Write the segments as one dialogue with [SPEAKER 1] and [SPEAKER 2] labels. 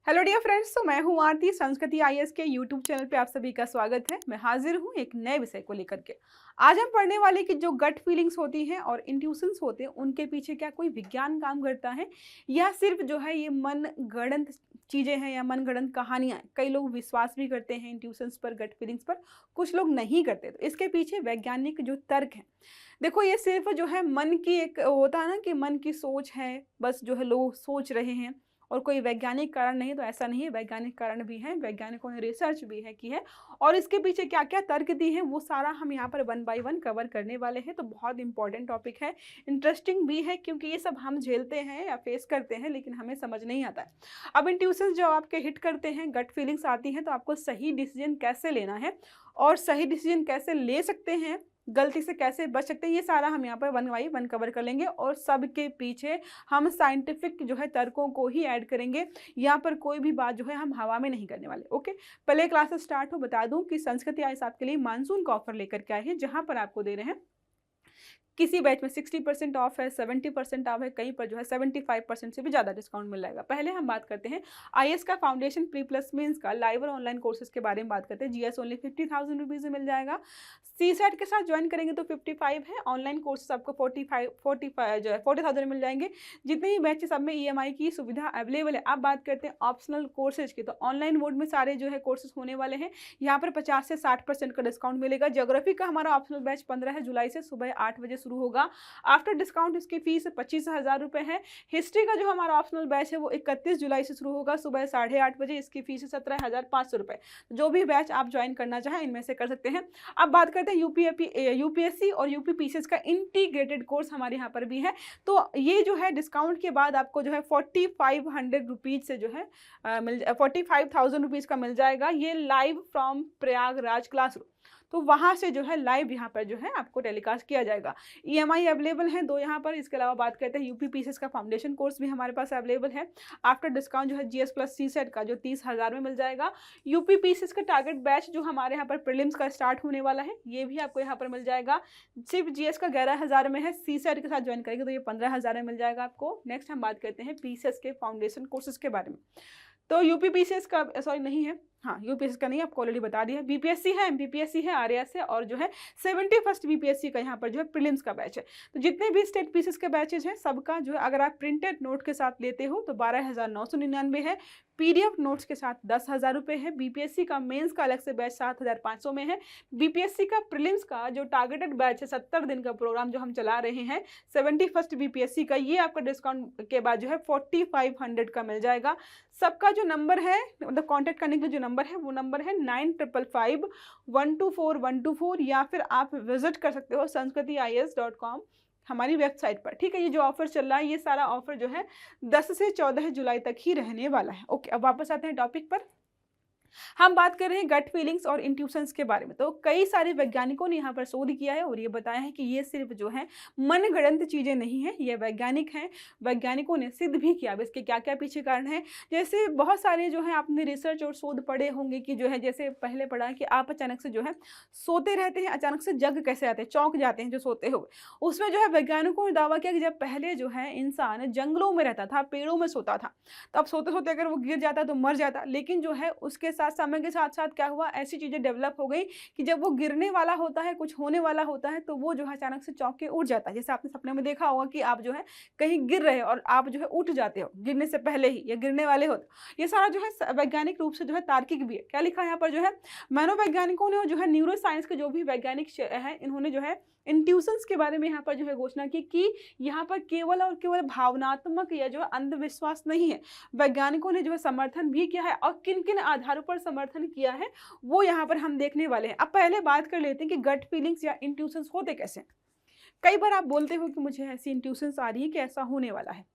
[SPEAKER 1] Hello dear friends. तो मैं हूं आरती, संस्कृति आईएएस के यूट्यूब चैनल पे आप सभी का स्वागत है। मैं हाजिर हूं एक नए विषय को लेकर के। आज हम पढ़ने वाले कि जो गट फीलिंग्स होती हैं और इंट्यूशंस होते हैं उनके पीछे क्या कोई विज्ञान काम करता है या सिर्फ जो है ये मन गढ़ंत चीज़ें हैं या मन गढ़ंत कहानियां हैं। कई लोग विश्वास भी करते हैं इंट्यूशंस पर, गट फीलिंग्स पर, कुछ लोग नहीं करते। तो इसके पीछे वैज्ञानिक जो तर्क है, देखो ये सिर्फ जो है मन की एक होता है ना कि मन की सोच है, बस जो है लोग सोच रहे हैं और कोई वैज्ञानिक कारण नहीं। तो ऐसा नहीं है, वैज्ञानिक कारण भी है, वैज्ञानिकों ने रिसर्च भी है की है और इसके पीछे क्या क्या तर्क दी है वो सारा हम यहाँ पर वन बाय वन कवर करने वाले हैं। तो बहुत इंपॉर्टेंट टॉपिक है, इंटरेस्टिंग भी है, क्योंकि ये सब हम झेलते हैं या फेस करते हैं लेकिन हमें समझ नहीं आता है। अब इंट्यूशंस जब आपके हिट करते हैं, गट फीलिंग्स आती हैं, तो आपको सही डिसीजन कैसे लेना है और सही डिसीजन कैसे ले सकते हैं, गलती से कैसे बच सकते हैं, ये सारा हम यहाँ पर वन बाई वन कवर कर लेंगे। और सबके पीछे हम साइंटिफिक जो है तर्कों को ही ऐड करेंगे। यहाँ पर कोई भी बात जो है हम हवा में नहीं करने वाले। ओके, पहले क्लासेस स्टार्ट हो बता दूं कि संस्कृति आईएएस आपके लिए मानसून का ऑफर लेकर के आए हैं, जहां पर आपको दे रहे हैं किसी बैच में 60% ऑफ है, 70% ऑफ है, कहीं पर जो है 75% से भी ज़्यादा डिस्काउंट मिल जाएगा। पहले हम बात करते हैं आईएएस का फाउंडेशन प्री प्लस मीन्स का लाइव और ऑनलाइन कोर्सेज के बारे में बात करते हैं। जीएस ओनली 50,000 रुपीज़ में मिल जाएगा। सी सेट के साथ ज्वाइन करेंगे तो 55 है। ऑनलाइन कोर्सेज आपको 45 जो है 40,000 मिल जाएंगे। जितने भी बैचेस सब में ईएमआई की सुविधा अवेलेबल है। अब बात करते हैं ऑप्शनल कोर्सेज की, तो ऑनलाइन मोड में सारे जो है कोर्सेज होने वाले हैं। यहाँ पर 50 से 60% का डिस्काउंट मिलेगा। ज्योग्राफी का हमारा ऑप्शनल बैच 15 जुलाई से सुबह 8 बजे शुरू होगा। आफ्टर डिस्काउंट इसकी फीस 25,000 रुपये है। हिस्ट्री का जो हमारा ऑप्शनल बैच है वो 31 जुलाई से शुरू होगा सुबह 8:30 बजे। इसकी फीस है 17,500 रुपये। जो भी बैच आप ज्वाइन करना चाहें इनमें से कर सकते हैं। अब बात करते हैं यूपीएससी और यूपीपीसीएस का इंटीग्रेटेड कोर्स हमारे यहाँ पर भी है। तो ये जो है डिस्काउंट के बाद आपको जो है 4500 रुपीज़ से जो है 45,000 रुपीज़ का मिल जाएगा। ये लाइव फ्रॉम प्रयागराज क्लासरूम, तो वहाँ से जो है लाइव यहाँ पर जो है आपको टेलीकास्ट किया जाएगा। ईएमआई अवेलेबल है 2 यहाँ पर। इसके अलावा बात करते हैं यूपीपीसीएस का फाउंडेशन कोर्स भी हमारे पास अवेलेबल है। आफ्टर डिस्काउंट जो है जीएस प्लस सी सेट का जो 30,000 में मिल जाएगा। यूपीपीसीएस का टारगेट बैच जो हमारे यहाँ पर प्रीलिम्स का स्टार्ट होने वाला है ये भी आपको यहाँ पर मिल जाएगा। सिर्फ जीएस का 11,000 में है। सी सेट के साथ ज्वाइन करेंगे तो ये 15,000 में मिल जाएगा आपको। नेक्स्ट हम बात करते हैं पीसीएस के फाउंडेशन कोर्सेज के बारे में। तो यूपीपीसीएस का सॉरी नहीं है, हाँ यूपीएससी का नहीं, आपको ऑलरेडी बता दिया। बीपीएससी है, एमपीपीएससी है, आरएएस है और जो है 71st बीपीएससी का यहाँ पर जो है प्रीलिम्स का बैच है। तो जितने भी स्टेट पीसीएस के बैचेज हैं सबका जो है अगर आप प्रिंटेड नोट के साथ लेते हो तो 12,999 है। पीडीएफ नोट्स के साथ 10,000 रुपये है। बीपीएससी का मेंस का अलग से बैच 7,500 में है। बीपीएससी का प्रीलिम्स का जो टारगेटेड बैच है 70 दिन का प्रोग्राम जो हम चला रहे हैं 71st बीपीएससी का, ये आपका डिस्काउंट के बाद जो है 4500 का मिल जाएगा। सबका जो नंबर है मतलब कॉन्टैक्ट करने के लिए जो नंबर है वो नंबर है 9555124124 या फिर आप विजिट कर सकते हो sanskrithiis.com हमारी वेबसाइट पर। ठीक है, ये जो ऑफर चल रहा है ये सारा ऑफर जो है 10 से 14 जुलाई तक ही रहने वाला है। ओके, अब वापस आते हैं टॉपिक पर। हम बात कर रहे हैं गट फीलिंग्स और इंट्यूशंस के बारे में। तो कई सारे वैज्ञानिकों ने यहाँ पर शोध किया है और ये बताया है कि ये सिर्फ जो है मनगढ़ंत चीज़ें नहीं है, ये वैज्ञानिक हैं। वैज्ञानिकों ने सिद्ध भी किया। अब इसके क्या क्या पीछे कारण है, जैसे बहुत सारे जो है आपने रिसर्च और शोध पढ़े होंगे कि जो है जैसे पहले पढ़ा कि आप अचानक से जो है सोते रहते हैं, अचानक से जग कैसे आते हैं, चौंक जाते हैं जो सोते हुए। उसमें जो है वैज्ञानिकों ने दावा किया कि जब पहले जो है इंसान जंगलों में रहता था, पेड़ों में सोता था, तो अब सोते सोते अगर वो गिर जाता तो मर जाता। लेकिन जो है उसके साथ समय के साथ साथ क्या हुआ, ऐसी चीज़ें डेवलप हो गई कि जब वो गिरने वाला होता है, कुछ होने वाला होता है, तो वो जो है अचानक से चौंक के उठ जाता है। जैसे आपने सपने में देखा होगा कि आप जो है कहीं गिर रहे हो और आप जो है उठ जाते हो गिरने से पहले ही या गिरने वाले हो। ये सारा जो है वैज्ञानिक रूप से जो है तार्किक भी है। क्या लिखा है यहाँ पर जो है मनोवैज्ञानिकों ने और जो है न्यूरो साइंस के जो भी वैज्ञानिक है इन्होंने जो है इंट्यूशंस के बारे में यहाँ पर जो है घोषणा की कि यहाँ पर केवल और केवल भावनात्मक या जो है अंधविश्वास नहीं है, वैज्ञानिकों ने जो है समर्थन भी किया है और किन किन आधारों पर समर्थन किया है वो यहाँ पर हम देखने वाले हैं। अब पहले बात कर लेते हैं कि गट फीलिंग्स या इंट्यूशंस होते कैसे। कई बार आप बोलते हो कि मुझे ऐसी इंट्यूशंस आ रही है कि ऐसा होने वाला है,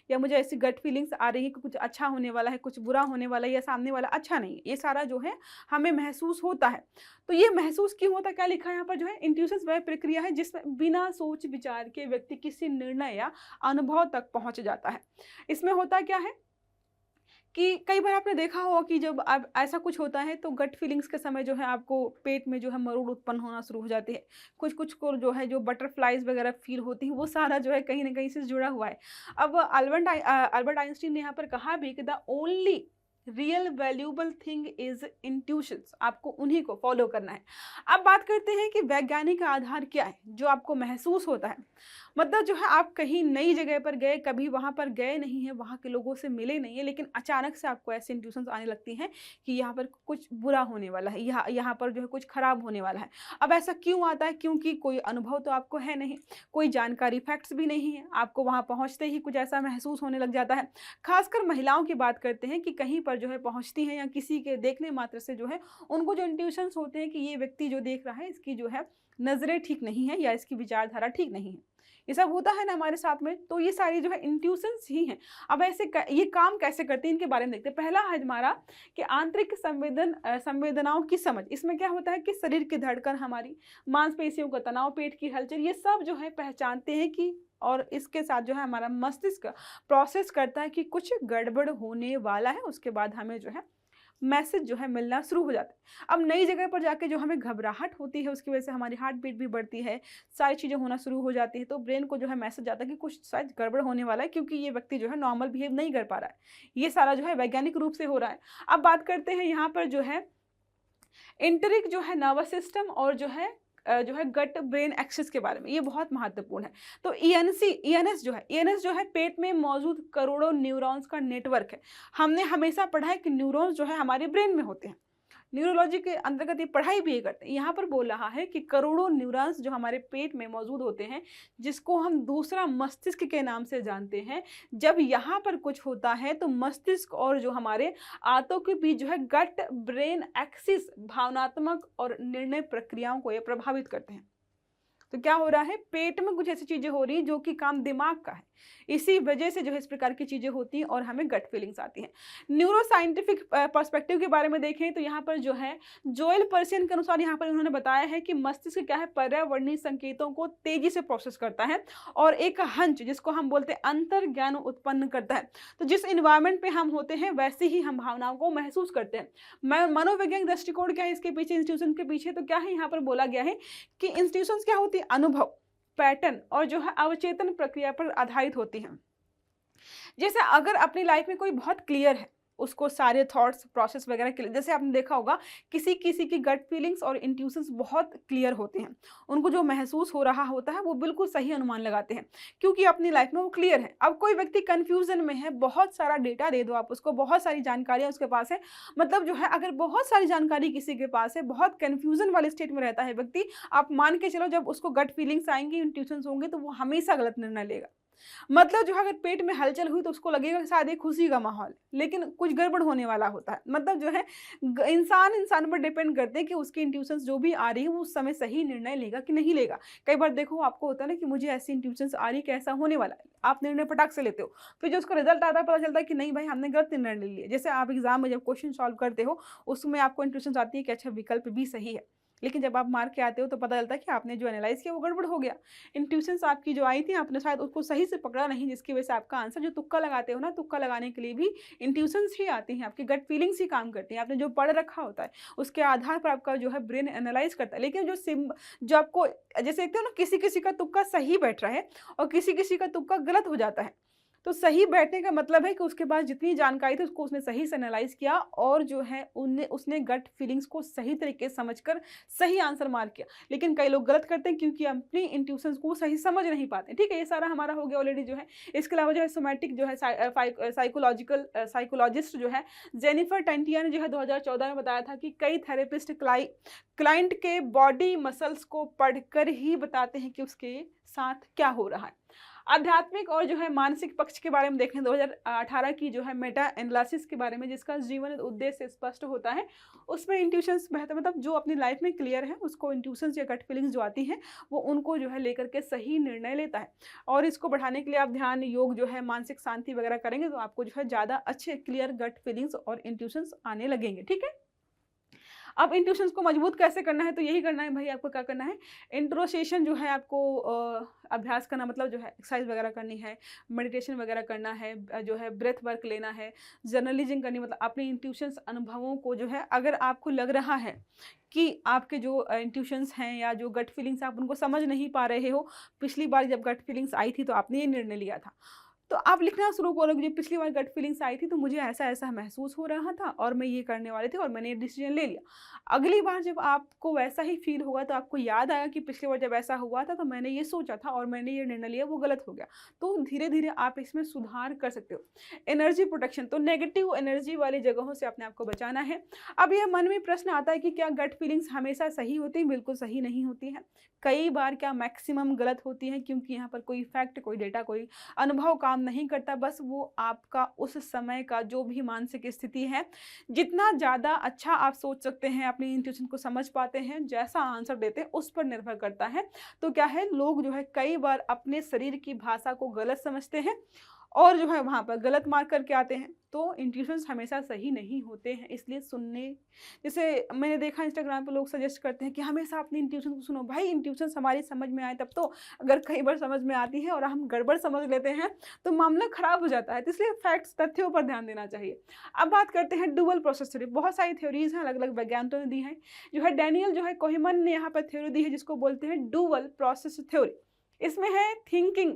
[SPEAKER 1] या मुझे ऐसी गट फीलिंग्स आ रही है कि कुछ अच्छा होने वाला है, कुछ बुरा होने वाला है, या सामने वाला अच्छा नहीं है। ये सारा जो है हमें महसूस होता है। तो ये महसूस क्यों होता है, क्या लिखा है यहाँ पर जो है इंट्यूशंस वह प्रक्रिया है जिसमें बिना सोच विचार के व्यक्ति किसी निर्णय या अनुभव तक पहुंच जाता है। इसमें होता क्या है कि कई बार आपने देखा होगा कि जब आप ऐसा कुछ होता है तो गट फीलिंग्स के समय जो है आपको पेट में जो है मरोड़ उत्पन्न होना शुरू हो जाती है। कुछ कुछ को जो है जो बटरफ्लाइज वगैरह फील होती हैं, वो सारा जो है कहीं ना कहीं से जुड़ा हुआ है। अब अल्बर्ट आइंस्टीन ने यहाँ पर कहा भी कि the only real valuable thing is intuitions, आपको उन्हीं को फॉलो करना है। अब बात करते हैं कि वैज्ञानिक आधार क्या है जो आपको महसूस होता है। मतलब जो है आप कहीं नई जगह पर गए, कभी वहाँ पर गए नहीं हैं, वहाँ के लोगों से मिले नहीं हैं, लेकिन अचानक से आपको ऐसी इंट्यूशंस आने लगती हैं कि यहाँ पर कुछ बुरा होने वाला है, यहाँ पर जो है कुछ खराब होने वाला है। अब ऐसा क्यों आता है? क्योंकि कोई अनुभव तो आपको है नहीं, कोई जानकारी, फैक्ट्स भी नहीं है, आपको वहाँ पहुँचते ही कुछ ऐसा महसूस होने लग जाता है। खासकर महिलाओं की बात करते हैं कि कहीं पर जो है पहुँचती हैं या किसी के देखने मात्र से जो है उनको जो इंट्यूशंस होते हैं कि ये व्यक्ति जो देख रहा है इसकी जो है नज़रें ठीक नहीं है या इसकी विचारधारा ठीक नहीं है। ये सब होता है ना हमारे साथ में, तो ये सारी जो है इंट्यूशंस ही हैं। अब ये काम कैसे करते हैं इनके बारे में देखते हैं। पहला है हमारा कि आंतरिक संवेदनाओं की समझ। इसमें क्या होता है कि शरीर की धड़कन, हमारी मांसपेशियों का तनाव, पेट की हलचल, ये सब जो है पहचानते हैं कि, और इसके साथ जो है हमारा मस्तिष्क प्रोसेस करता है कि कुछ गड़बड़ होने वाला है। उसके बाद हमें जो है मैसेज जो है मिलना शुरू हो जाता है। अब नई जगह पर जाके जो हमें घबराहट होती है उसकी वजह से हमारी हार्ट बीट भी बढ़ती है, सारी चीज़ें होना शुरू हो जाती है, तो ब्रेन को जो है मैसेज जाता है कि कुछ शायद गड़बड़ होने वाला है, क्योंकि ये व्यक्ति जो है नॉर्मल बिहेव नहीं कर पा रहा है। ये सारा जो है वैज्ञानिक रूप से हो रहा है। अब बात करते हैं यहाँ पर जो है एंटरिक जो है नर्वस सिस्टम और जो है गट ब्रेन एक्सिस के बारे में, ये बहुत महत्वपूर्ण है। तो ईएनएस जो है पेट में मौजूद करोड़ों न्यूरॉन्स का नेटवर्क है। हमने हमेशा पढ़ा है कि न्यूरॉन्स जो है हमारे ब्रेन में होते हैं, न्यूरोलॉजी के अंतर्गत ये पढ़ाई भी ये करते हैं। यहाँ पर बोल रहा है कि करोड़ों न्यूरॉन्स जो हमारे पेट में मौजूद होते हैं, जिसको हम दूसरा मस्तिष्क के नाम से जानते हैं, जब यहाँ पर कुछ होता है तो मस्तिष्क और जो हमारे आंतों के बीच जो है गट ब्रेन एक्सिस भावनात्मक और निर्णय प्रक्रियाओं को ये प्रभावित करते हैं। तो क्या हो रहा है, पेट में कुछ ऐसी चीजें हो रही हैं जो कि काम दिमाग का है, इसी वजह से जो है इस प्रकार की चीजें होती हैं और हमें गट फीलिंग्स आती हैं। न्यूरो साइंटिफिक पर्सपेक्टिव के बारे में देखें तो यहाँ पर जो है जोएल पर्सियन के अनुसार यहाँ पर उन्होंने बताया है कि मस्तिष्क क्या है, पर्यावरणीय संकेतों को तेजी से प्रोसेस करता है और एक हंच, जिसको हम बोलते हैं अंतर ज्ञान, उत्पन्न करता है। तो जिस इन्वायरमेंट पे हम होते हैं वैसे ही हम भावनाओं को महसूस करते हैं। मनोवैज्ञानिक दृष्टिकोण क्या है इसके पीछे, इंस्टीट्यूशन के पीछे, तो क्या है यहाँ पर बोला गया है कि इंस्टीट्यूशंस क्या होती है, अनुभव, पैटर्न और जो है अवचेतन प्रक्रिया पर आधारित होती हैं। जैसे अगर अपनी लाइफ में कोई बहुत क्लियर है, उसको सारे थॉट्स प्रोसेस वगैरह क्लियर, जैसे आपने देखा होगा किसी किसी की गट फीलिंग्स और इंट्यूशंस बहुत क्लियर होते हैं, उनको जो महसूस हो रहा होता है वो बिल्कुल सही अनुमान लगाते हैं, क्योंकि अपनी लाइफ में वो क्लियर है। अब कोई व्यक्ति कंफ्यूजन में है, बहुत सारा डेटा दे दो आप उसको, बहुत सारी जानकारियां उसके पास है, मतलब जो है अगर बहुत सारी जानकारी किसी के पास है, बहुत कन्फ्यूजन वाले स्टेट में रहता है व्यक्ति, आप मान के चलो जब उसको गट फीलिंग्स आएंगी, इंट्यूशंस होंगे, तो वो हमेशा गलत निर्णय लेगा। मतलब जो है अगर पेट में हलचल हुई तो उसको लगेगा कि शायद एक खुशी का माहौल, लेकिन कुछ गड़बड़ होने वाला होता है। मतलब जो है इंसान पर डिपेंड करते हैं कि उसकी इंट्यूशंस जो भी आ रही है वो उस समय सही निर्णय लेगा कि नहीं लेगा। कई बार देखो आपको होता है ना कि मुझे ऐसी इंट्यूशंस आ रही है कि ऐसा होने वाला है, आप निर्णय फटाक से लेते हो, फिर जो उसका रिजल्ट आता है पता चलता है कि नहीं भाई हमने गलत निर्णय ले लिया। जैसे आप एग्जाम में जब क्वेश्चन सॉल्व करते हो उसमें आपको इंट्यूशंस आती है कि अच्छा विकल्प भी सही है, लेकिन जब आप मार्क के आते हो तो पता चलता है कि आपने जो एनालाइज किया वो गड़बड़ हो गया। इंट्यूशंस आपकी जो आई थी आपने शायद उसको सही से पकड़ा नहीं, जिसकी वजह से आपका आंसर, जो तुक्का लगाते हो ना, तुक्का लगाने के लिए भी इंट्यूशंस ही आती हैं, आपकी गट फीलिंग्स ही काम करती हैं। आपने जो पढ़ रखा होता है उसके आधार पर आपका जो है ब्रेन एनालाइज करता है। लेकिन जो आपको जैसे देखते हो ना, किसी किसी का तुक्का सही बैठ रहा है और किसी किसी का तुक्का गलत हो जाता है। तो सही बैठने का मतलब है कि उसके पास जितनी जानकारी थी उसको उसने सही से एनालाइज किया और जो है उसने गट फीलिंग्स को सही तरीके से समझकर सही आंसर मार्क किया। लेकिन कई लोग गलत करते हैं क्योंकि अपनी इंट्यूशंस को सही समझ नहीं पाते। ठीक है, ये सारा हमारा हो गया ऑलरेडी जो है। इसके अलावा जो है सोमैटिक जो है साइकोलॉजिस्ट जो है जेनिफर टेंटिया ने जो है 2014 में बताया था कि कई थेरेपिस्ट क्लाइंट के बॉडी मसल्स को पढ़कर ही बताते हैं कि उसके साथ क्या हो रहा है। आध्यात्मिक और जो है मानसिक पक्ष के बारे में देखें 2018 की जो है मेटा एनालिसिस के बारे में, जिसका जीवन उद्देश्य स्पष्ट होता है, उसमें इंट्यूशंस बेहतर, मतलब जो अपनी लाइफ में क्लियर है उसको इंट्यूशंस या गट फीलिंग्स जो आती हैं वो उनको जो है लेकर के सही निर्णय लेता है। और इसको बढ़ाने के लिए आप ध्यान, योग जो है, मानसिक शांति वगैरह करेंगे तो आपको जो है ज़्यादा अच्छे क्लियर गट फीलिंग्स और इंट्यूशंस आने लगेंगे। ठीक है, अब इंट्यूशंस को मजबूत कैसे करना है, तो यही करना है भाई, आपको क्या करना है, इंट्रोसेशन जो है आपको अभ्यास करना, मतलब जो है एक्सरसाइज वगैरह करनी है, मेडिटेशन वगैरह करना है, जो है ब्रेथ वर्क लेना है, जर्नलिजिंग करनी, मतलब अपने इंट्यूशंस अनुभवों को जो है, अगर आपको लग रहा है कि आपके जो इंट्यूशंस हैं या जो गट फीलिंग्स आप उनको समझ नहीं पा रहे हो, पिछली बार जब गट फीलिंग्स आई थी तो आपने ये निर्णय लिया था, तो आप लिखना शुरू करोगे, पिछली बार गट फीलिंग्स आई थी तो मुझे ऐसा-ऐसा महसूस हो रहा था और मैं ये करने वाली थी और मैंने ये डिसीजन ले लिया। अगली बार जब आपको वैसा ही फ़ील होगा तो आपको याद आएगा कि पिछली बार जब ऐसा हुआ था तो मैंने ये सोचा था और मैंने ये निर्णय लिया, वो गलत हो गया। तो धीरे-धीरे आप इसमें सुधार कर सकते हो। एनर्जी प्रोटेक्शन, तो नेगेटिव एनर्जी वाली जगहों से अपने आप को बचाना है। अब ये मन में प्रश्न आता है कि क्या गट फीलिंग्स हमेशा सही होती हैं? बिल्कुल सही नहीं होती हैं। कई बार क्या मैक्सिमम गलत होती हैं, क्योंकि यहाँ पर कोई फैक्ट, कोई डेटा, कोई अनुभव काम नहीं करता। बस वो आपका उस समय का जो भी मानसिक स्थिति है, जितना ज़्यादा अच्छा आप सोच सकते हैं, अपनी इंट्यूशन को समझ पाते हैं, जैसा आंसर देते हैं उस पर निर्भर करता है। तो क्या है, लोग जो है कई बार अपने शरीर की भाषा को गलत समझते हैं और जो है वहाँ पर गलत मार्क करके आते हैं। तो इंट्यूशंस हमेशा सही नहीं होते हैं, इसलिए सुनने, जैसे मैंने देखा इंस्टाग्राम पे लोग सजेस्ट करते हैं कि हमेशा अपनी इंट्यूशन को सुनो। भाई इंट्यूशंस हमारी समझ में आए तब तो, अगर कई बार समझ में आती है और हम गड़बड़ समझ लेते हैं तो मामला खराब हो जाता है। तो इसलिए फैक्ट्स, तथ्यों पर ध्यान देना चाहिए। अब बात करते हैं डुअल प्रोसेस थ्योरी। बहुत सारी थ्योरीज हैं, अलग अलग वैज्ञानिकों ने दी हैं। जो है डैनियल जो है कोहेमन ने यहाँ पर थ्योरी दी है जिसको बोलते हैं डुअल प्रोसेस थ्योरी। इसमें है थिंकिंग,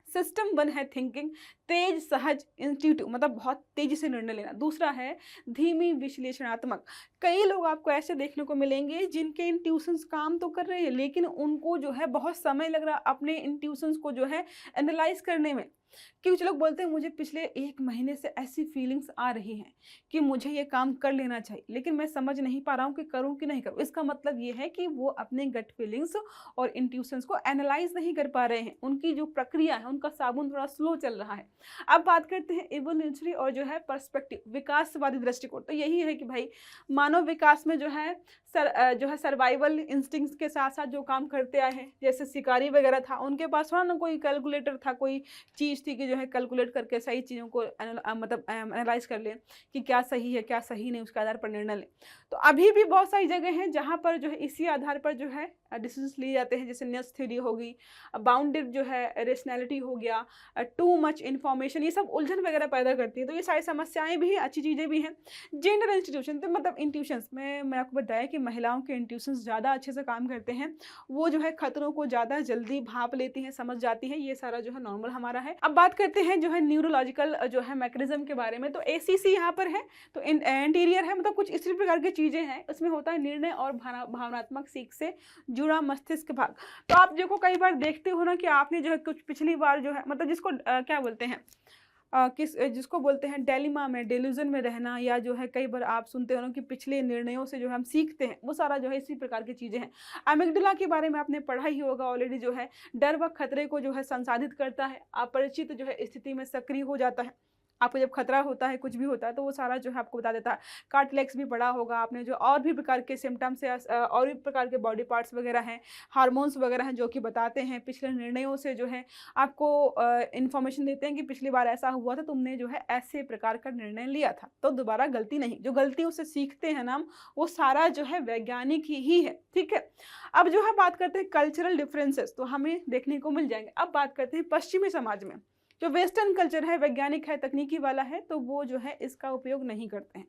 [SPEAKER 1] सिस्टम वन है थिंकिंग, तेज, सहज, इंस्टीट्यूटिव, मतलब बहुत तेजी से निर्णय लेना। दूसरा है धीमी, विश्लेषणात्मक। कई लोग आपको ऐसे देखने को मिलेंगे जिनके इंट्यूशंस काम तो कर रहे हैं लेकिन उनको जो है बहुत समय लग रहा अपने इंट्यूशंस को जो है एनालाइज करने में। कुछ लोग बोलते हैं मुझे पिछले 1 महीने से ऐसी फीलिंग्स आ रही हैं कि मुझे ये काम कर लेना चाहिए, लेकिन मैं समझ नहीं पा रहा हूँ कि करूँ कि नहीं करूँ। इसका मतलब ये है कि वो अपने गट फीलिंग्स और इंट्यूशंस को एनालाइज नहीं कर पा रहे हैं। उनकी जो प्रक्रिया है, उनका साबुन थोड़ा स्लो चल रहा है। अब बात करते हैं इवोल्यूशनरी और जो है पर्सपेक्टिव, विकासवादी दृष्टिकोण। तो यही है कि भाई मानव विकास में जो है जो है सर्वाइवल इंस्टिंक्ट्स के साथ साथ जो काम करते आए हैं, जैसे शिकारी वगैरह था, उनके पास थोड़ा ना कोई कैलकुलेटर था, कोई चीज़ थी कि जो है कैलकुलेट करके सही चीज़ों को मतलब एनालाइज कर ले कि क्या सही है क्या सही नहीं, उसके आधार पर निर्णय लें। तो अभी भी बहुत सारी जगह हैं जहाँ पर जो है इसी आधार पर जो है डिसीजंस लिए जाते हैं, जैसे नेस थ्योरी होगी, बाउंडेड जो है रेशनैलिटी हो गया, टू मच इन्फॉर्मेशन, ये सब उलझन वगैरह पैदा करती है। तो ये सारी समस्याएं भी हैं, अच्छी चीज़ें भी हैं। जेंडर इंस्टीट्यूशन, तो मतलब इंट्यूशंस में मैं आपको बताया कि महिलाओं के इंट्यूशंस ज़्यादा अच्छे से काम करते हैं। वो जो है खतरों को ज़्यादा जल्दी भाप लेती हैं, समझ जाती हैं। ये सारा जो है नॉर्मल हमारा है। अब बात करते हैं जो है न्यूरोलॉजिकल जो है मैकेनिज्म के बारे में। तो एसीसी यहाँ पर है, तो इंटीरियर है, मतलब कुछ इसी प्रकार की चीज़ें हैं। उसमें होता है निर्णय और भावनात्मक सीख से जुड़ा मस्तिष्क भाग। तो आप देखो कई बार देखते हो ना कि आपने जो है कुछ पिछली बार जो है, मतलब जिसको क्या बोलते हैं, जिसको बोलते हैं डेलिमा में, डेल्यूजन में रहना, या जो है कई बार आप सुनते हो ना कि पिछले निर्णयों से जो हम सीखते हैं, वो सारा जो है इसी प्रकार की चीज़ें हैं। अमिगडाला के बारे में आपने पढ़ा ही होगा ऑलरेडी, जो है डर व खतरे को जो है संसाधित करता है, अपरिचित जो है स्थिति में सक्रिय हो जाता है। आपको जब खतरा होता है, कुछ भी होता है, तो वो सारा जो है आपको बता देता है। कार्टिलेक्स भी पढ़ा होगा आपने, जो और भी प्रकार के सिम्टम्स या और भी प्रकार के बॉडी पार्ट्स वगैरह हैं, हार्मोन्स वगैरह हैं, जो कि बताते हैं पिछले निर्णयों से जो है आपको इन्फॉर्मेशन देते हैं कि पिछली बार ऐसा हुआ था, तुमने जो है ऐसे प्रकार का निर्णय लिया था, तो दोबारा गलती नहीं। जो गलतियों से सीखते हैं ना, वो सारा जो है वैज्ञानिक ही है, ठीक है। अब जो है बात करते हैं कल्चरल डिफरेंसेस, तो हमें देखने को मिल जाएंगे। अब बात करते हैं पश्चिमी समाज में, जो वेस्टर्न कल्चर है, वैज्ञानिक है, तकनीकी वाला है, तो वो जो है इसका उपयोग नहीं करते हैं।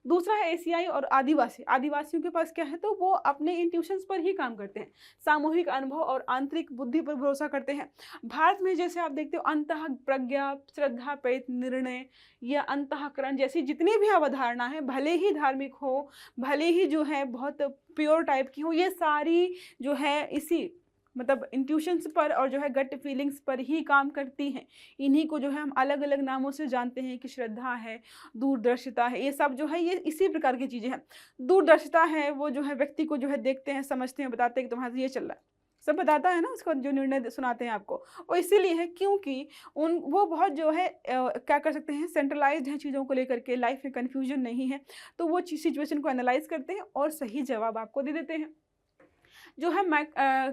[SPEAKER 1] दूसरा है एशियाई और आदिवासी। आदिवासियों के पास क्या है, तो वो अपने इंट्यूशंस पर ही काम करते हैं, सामूहिक अनुभव और आंतरिक बुद्धि पर भरोसा करते हैं। भारत में जैसे आप देखते हो अंतः प्रज्ञा, श्रद्धा, प्रेत, निर्णय या अंतःकरण जैसी जितनी भी अवधारणा है, भले ही धार्मिक हो, भले ही जो है बहुत प्योर टाइप की हो, ये सारी जो है इसी मतलब इंट्यूशंस पर और जो है गट फीलिंग्स पर ही काम करती हैं। इन्हीं को जो है हम अलग अलग नामों से जानते हैं कि श्रद्धा है, दूरदर्शिता है, ये सब जो है ये इसी प्रकार की चीज़ें हैं। दूरदर्शिता है, वो जो है व्यक्ति को जो है देखते हैं, समझते हैं, बताते हैं कि तुम्हारे ये चल रहा है, सब बताता है ना, उसको जो निर्णय सुनाते हैं आपको। और इसीलिए है क्योंकि वो बहुत जो है क्या कर सकते हैं, सेंट्रलाइज्ड हैं चीज़ों को लेकर के, लाइफ में कन्फ्यूजन नहीं है, तो वो सिचुएशन को एनालाइज करते हैं और सही जवाब आपको दे देते हैं। जो है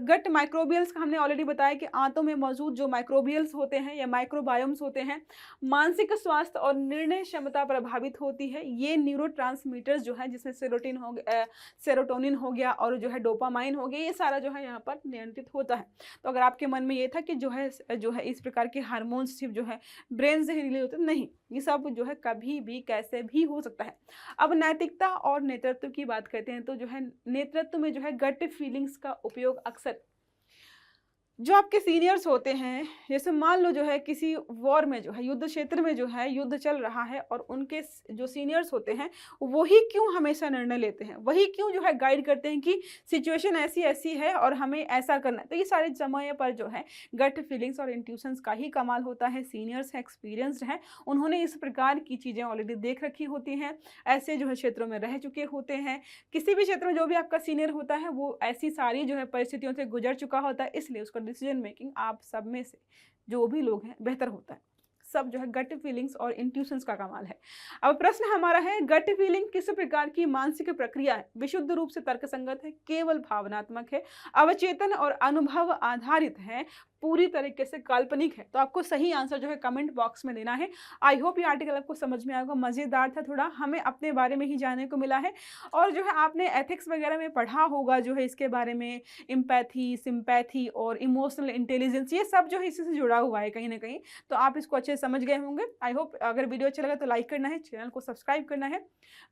[SPEAKER 1] गट माइक्रोबियल्स का हमने ऑलरेडी बताया कि आंतों में मौजूद जो माइक्रोबियल्स होते हैं या माइक्रोबायोम्स होते हैं, मानसिक स्वास्थ्य और निर्णय क्षमता प्रभावित होती है। ये न्यूरोट्रांसमीटर्स जो है, जिसमें सेरोटोनिन हो गया और जो है डोपामाइन हो गया, ये सारा जो है यहाँ पर नियंत्रित होता है। तो अगर आपके मन में ये था कि जो है इस प्रकार के हार्मोन्स सिर्फ जो है ब्रेन से ही रिलीज होते, नहीं, ये सब जो है कभी भी कैसे भी हो सकता है। अब नैतिकता और नेतृत्व की बात करते हैं, तो जो है नेतृत्व में जो है गट फीलिंग्स का उपयोग अक्सर जो आपके सीनियर्स होते हैं, जैसे मान लो जो है किसी वॉर में जो है, युद्ध क्षेत्र में जो है युद्ध चल रहा है और उनके जो सीनियर्स होते हैं, वही क्यों हमेशा निर्णय लेते हैं, वही क्यों जो है गाइड करते हैं कि सिचुएशन ऐसी ऐसी है और हमें ऐसा करना है। तो ये सारे समय पर जो है गट फीलिंग्स और इंट्यूशंस का ही कमाल होता है। सीनियर्स हैं, एक्सपीरियंस्ड हैं, उन्होंने इस प्रकार की चीज़ें ऑलरेडी देख रखी होती हैं, ऐसे जो है क्षेत्रों में रह चुके होते हैं। किसी भी क्षेत्र में जो भी आपका सीनियर होता है वो ऐसी सारी जो है परिस्थितियों से गुजर चुका होता है, इसलिए उसका डिसीजन मेकिंग आप सब में से जो भी लोग हैं बेहतर होता है। सब जो है गट फीलिंग्स और इंट्यूशंस का कमाल है। अब प्रश्न हमारा है, गट फीलिंग किस प्रकार की मानसिक प्रक्रिया है, विशुद्ध रूप से तर्कसंगत है, केवल भावनात्मक है, अवचेतन और अनुभव आधारित है, पूरी तरीके से काल्पनिक है? तो आपको सही आंसर जो है कमेंट बॉक्स में देना है। आई होप ये आर्टिकल आपको समझ में आएगा, मज़ेदार था, थोड़ा हमें अपने बारे में ही जानने को मिला है। और जो है आपने एथिक्स वगैरह में पढ़ा होगा जो है इसके बारे में, एम्पैथी, सिंपैथी और इमोशनल इंटेलिजेंस, ये सब जो है इसी से जुड़ा हुआ है कहीं ना कहीं। तो आप इसको अच्छे से समझ गए होंगे। आई होप अगर वीडियो अच्छा लगा तो लाइक करना है, चैनल को सब्सक्राइब करना है,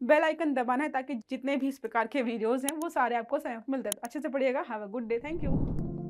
[SPEAKER 1] बेल आइकन दबाना है, ताकि जितने भी इस प्रकार के वीडियोज़ हैं वो सारे आपको समय पर मिलते हैं। अच्छे से पढ़िएगा। Have a good day. Thank you.